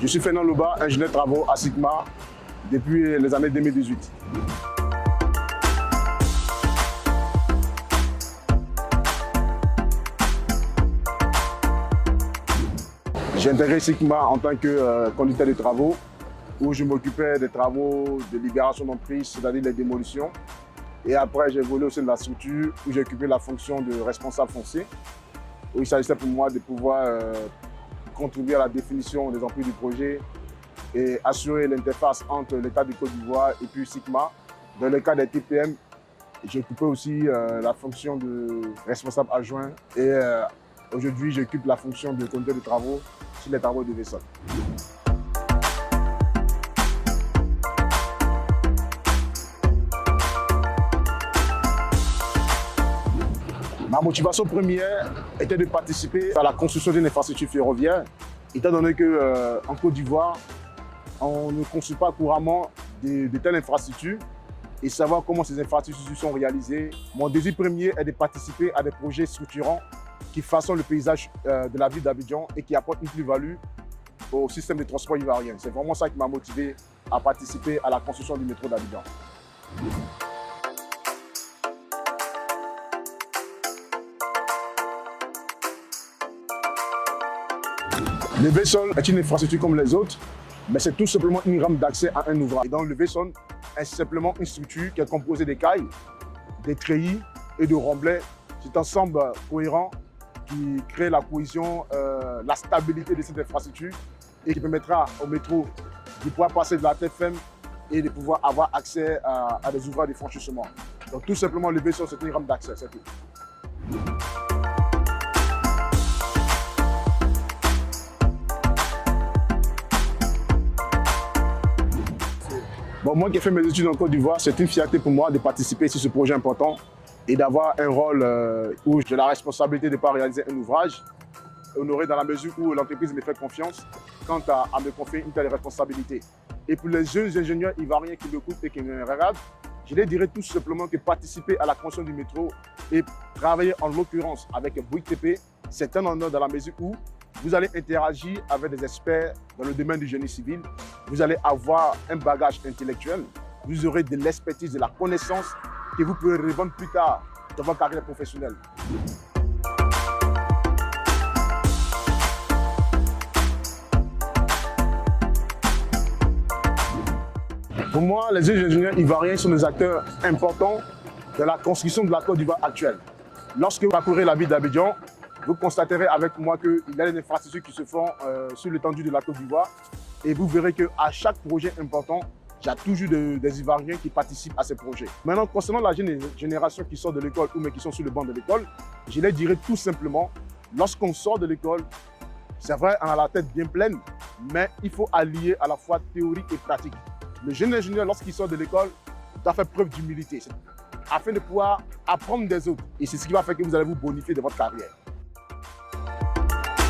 Je suis Fernand Loba, ingénieur de travaux à Sigma depuis les années 2018. J'ai intégré Sigma en tant que conducteur de travaux, où je m'occupais des travaux de libération d'emprise, c'est-à-dire les démolitions. Et après, j'ai évolué au sein de la structure où j'ai occupé la fonction de responsable foncier, où il s'agissait pour moi de pouvoir contribuer à la définition des emprises du projet et assurer l'interface entre l'État de Côte d'Ivoire et puis Sigma. Dans le cas des TPM, j'ai occupé aussi la fonction de responsable adjoint et aujourd'hui, j'occupe la fonction de conducteur de travaux sur les travaux de vaisseau. Ma motivation première était de participer à la construction d'une infrastructure ferroviaire, étant donné qu'en Côte d'Ivoire, on ne construit pas couramment de telles infrastructures et savoir comment ces infrastructures sont réalisées. Mon désir premier est de participer à des projets structurants qui façonnent le paysage de la ville d'Abidjan et qui apportent une plus-value au système de transport ivoirien. C'est vraiment ça qui m'a motivé à participer à la construction du métro d'Abidjan. Le VSOL est une infrastructure comme les autres, mais c'est tout simplement une rampe d'accès à un ouvrage. Et donc le VSOL est simplement une structure qui est composée d'écailles, des treillis et de remblais. C'est un ensemble cohérent qui crée la cohésion, la stabilité de cette infrastructure et qui permettra au métro de pouvoir passer de la tête ferme et de pouvoir avoir accès à des ouvrages de franchissement. Donc tout simplement le VSOL c'est une rampe d'accès, c'est tout. Bon, moi qui ai fait mes études en Côte d'Ivoire, c'est une fierté pour moi de participer sur ce projet important et d'avoir un rôle où j'ai la responsabilité de ne pas réaliser un ouvrage, honoré dans la mesure où l'entreprise me fait confiance quant à me confier une telle responsabilité. Et pour les jeunes ingénieurs ivoiriens qui l'écoutent et qui me regardent, je les dirais tout simplement que participer à la construction du métro et travailler en l'occurrence avec Bouygues TP, c'est un honneur dans la mesure où vous allez interagir avec des experts dans le domaine du génie civil. Vous allez avoir un bagage intellectuel. Vous aurez de l'expertise, de la connaissance que vous pourrez revendre plus tard dans votre carrière professionnelle. Pour moi, les ingénieurs ivoiriens sont des acteurs importants dans la construction de la Côte d'Ivoire actuelle. Lorsque vous parcourez la ville d'Abidjan, vous constaterez avec moi qu'il y a des infrastructures qui se font sur l'étendue de la Côte d'Ivoire et vous verrez qu'à chaque projet important, il y a toujours des Ivoiriens qui participent à ces projets. Maintenant, concernant la jeune génération qui sort de l'école ou même qui sont sur le banc de l'école, je les dirais tout simplement, lorsqu'on sort de l'école, c'est vrai, on a la tête bien pleine, mais il faut allier à la fois théorie et pratique. Le jeune ingénieur, lorsqu'il sort de l'école, doit faire preuve d'humilité afin de pouvoir apprendre des autres. Et c'est ce qui va faire que vous allez vous bonifier de votre carrière.